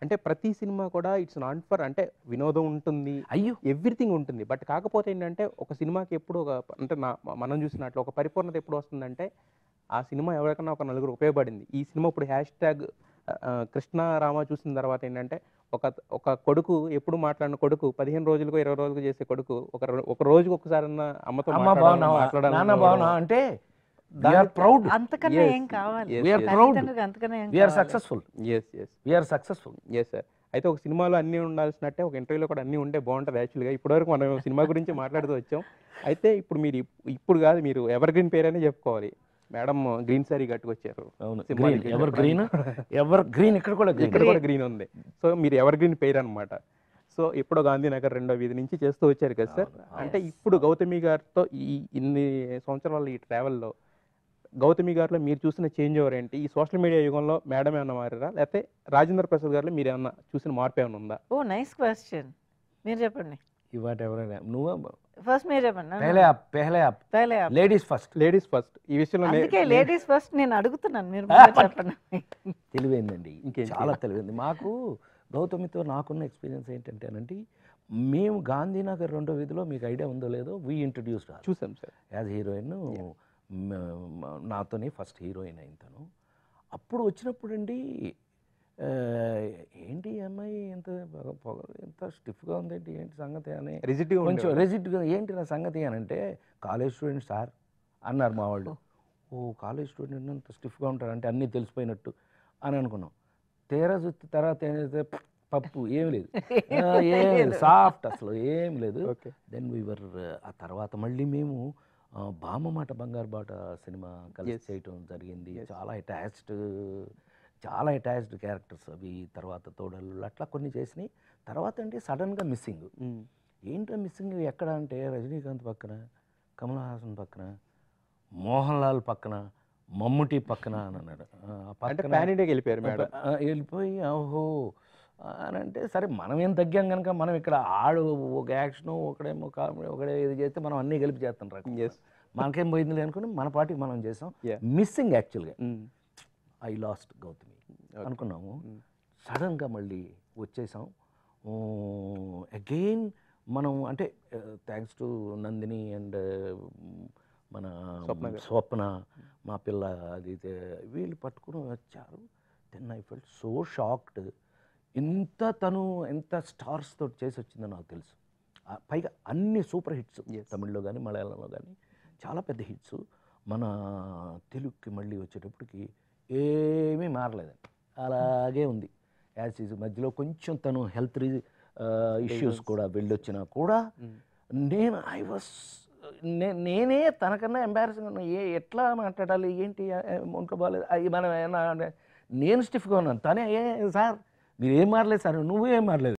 అంటే ప్రతి సినిమా కూడా ఇట్స్ నాట్ ఫర్ అంటే వినోదం ఉంటుంది. అయ్యో! ఎవ్రీథింగ్ ఉంటుంది. బట్ కాకపోతే ఏంటంటే ఒక సినిమాకి ఎప్పుడు ఒక అంటే మనం చూసినట్లు ఒక పరిపూర్ణత ఎప్పుడు వస్తుందంటే ఆ సినిమా ఎవరికైనా ఒక నలుగురు ఉపయోగపడింది. ఈ సినిమా ఇప్పుడు హ్యాష్‌ట్యాగ్ 'కృష్ణ రామ' చూసిన తర్వాత ఏంటంటే ఒక ఒక కొడుకు ఎప్పుడు మాట్లాడిన కొడుకు 15 రోజులకో, 20 రోజులకో చేసే కొడుకు ఒక రోజుకి ఒక్కసారన్నా అమ్మతో అమ్మ బాగున్నావా? నాన్న బాగున్నావా? అంటే వి ఆర్ ప్రౌడ్. అంతకన్నా ఏం కావాలి? We are proud. తల్లిదండ్రులకు అంతకన్నా ఏం వి ఆర్ కావాలి? Successful. Yes. Yes. We are successful. Yes sir. అయితే ఒక సినిమాలో అన్నీ ఉండాల్సినట్టే ఒక ఇంటర్వ్యూలో కూడా అన్నీ ఉంటే బాగుంటది యాక్చువల్‌గా. ఇప్పటివరకు మనం సినిమా గురించి మాట్లాడుతూ వచ్చాం. అయితే ఇప్పుడు మీరు ఇప్పుడు కాదు మీరు ఎవర్ గ్రీన్ పేరనే చెప్పుకోవాలి. మేడం గ్రీన్ సారీ కట్టుకొచ్చారు. అవును. Cinema green evergreen. Evergreen ఇక్కడ కూడా గ్రీన్. ఇక్కడ కూడా గ్రీన్ ఉంది. సో మీరు ఎవర్ గ్రీన్ పేరు అన్నమాట. సో ఎప్పుడో గాంధీనగర్ 2వ వీధి నుంచి చేస్తూ వచ్చారు కదా సార్. అంటే ఇప్పుడు గౌతమి గారితో ఇన్ని సంవత్సరాల ఈ ట్రావెల్‌లో గౌతమి గారిలో మీరు చూసిన చేంజ్ ఓవర్ ఏంటి? ఈ సోషల్ మీడియా యుగంలో మేడం ఏమన్నా మారారా? లేకపోతే రాజేంద్ర ప్రసాద్ గారిలో మీరేమన్నా చూసిన మార్పు ఏమైనా ఉందా? Oh nice question. మీరు చెప్పండి. ఇవాట ఎవరైనా నువ్వు ఫస్ట్ మీరు చెప్పండి. పెహలే ఆప్ పహలే ఆప్. Ladies first. Ladies first. ఈ విషయంలో అందుకే లేడీస్ ఫస్ట్ నేను అడుగుతున్నాను. మీరు ముందే చెప్పండి. తెలివైందండి. ఇంకేం చాలా తెలివైంది. మాకు గౌతమితో నాకున్న ఎక్స్పీరియన్స్ ఏంటంటేనండి, మేము గాంధీనగర్ 2వ వీధిలో మీకు ఐడియా ఉందో లేదో వి ఇంట్రడ్యూస్డ్ హర్ చూసాం సార్. As heroine. నాతోనే ఫస్ట్ హీరోయిన్ అయిన తను. అప్పుడు వచ్చినప్పుడండి ఏంటి ఈ అమ్మాయి ఎంత స్టిఫ్గా ఉందేంటి, ఏంటి సంగతి అని కొంచెం రెజిడ్గా ఏంటి నా సంగతి అని అంటే, కాలేజ్ స్టూడెంట్ సార్ అన్నారు మా వాళ్ళు. ఓ కాలేజ్ స్టూడెంట్ అంత స్టిఫ్గా ఉంటారంటే అన్నీ తెలిసిపోయినట్టు అని అనుకున్నాం. తీరా చూస్తే తర్వాత ఏదైతే పప్పు ఏమి లేదు, ఏం సాఫ్ట్ అసలు ఏం లేదు. దెన్ వీవర్ ఆ తర్వాత మళ్ళీ మేము బామ్మ మాట బంగారు బాట సినిమా కలిసి చేయటం జరిగింది. చాలా అటాచ్డ్ క్యారెక్టర్స్ అవి. తర్వాత తోడలు అట్లా కొన్ని చేసినాయి. తర్వాత అంటే సడన్గా మిస్సింగ్. ఏంటో మిస్సింగ్ ఎక్కడ అంటే రజనీకాంత్ పక్కన, కమల్ హాసన్ పక్కన, మోహన్ లాల్ పక్కన, మమ్ముటి పక్కన అని అన్నాడు. వెళ్ళిపోయి ఓహో అని అంటే సరే మనం ఏం తగ్గాం కనుక మనం ఇక్కడ ఆడు ఒక యాక్షన్ ఒకడేమో కామెడీ ఒకడే ఇది చేస్తే మనం అన్నీ కలిపి చేస్తాం రా. మనకేం పోయింది అనుకుని మన పార్టీకి మనం చేసాం. మిస్సింగ్ యాక్చువల్గా ఐ లాస్ట్ గౌతమి అనుకున్నాము. సడన్గా మళ్ళీ వచ్చేసాం. అగైన్ మనం అంటే థ్యాంక్స్ టు నందిని అండ్ మన స్వప్న మా పిల్ల అది వీళ్ళు పట్టుకుని వచ్చారు. Then I felt so shocked. ఎంత స్టార్స్ తోటి చేసి వచ్చిందో నాకు తెలుసు. పైగా అన్ని సూపర్ హిట్స్, తమిళ్లో కానీ మలయాళంలో కానీ చాలా పెద్ద హిట్స్. మన తెలుగుకి మళ్ళీ వచ్చేటప్పటికి ఏమీ మారలేదండి, అలాగే ఉంది యాజ్ ఈజ్. మధ్యలో కొంచెం తను హెల్త్ ఇష్యూస్ కూడా వెళ్ళొచ్చినా కూడా నేనే తనకన్నా ఎంబారసింగ్ ఉన్నా. ఎట్లా మాట్లాడాలి ఏంటి ఒంట్లో బాగాలేదు అవి మనం నేను స్టిఫ్గా ఉన్నాను. తనే సార్ మీరు ఏం మారలేదు సార్, నువ్వు ఏం మారలేదు.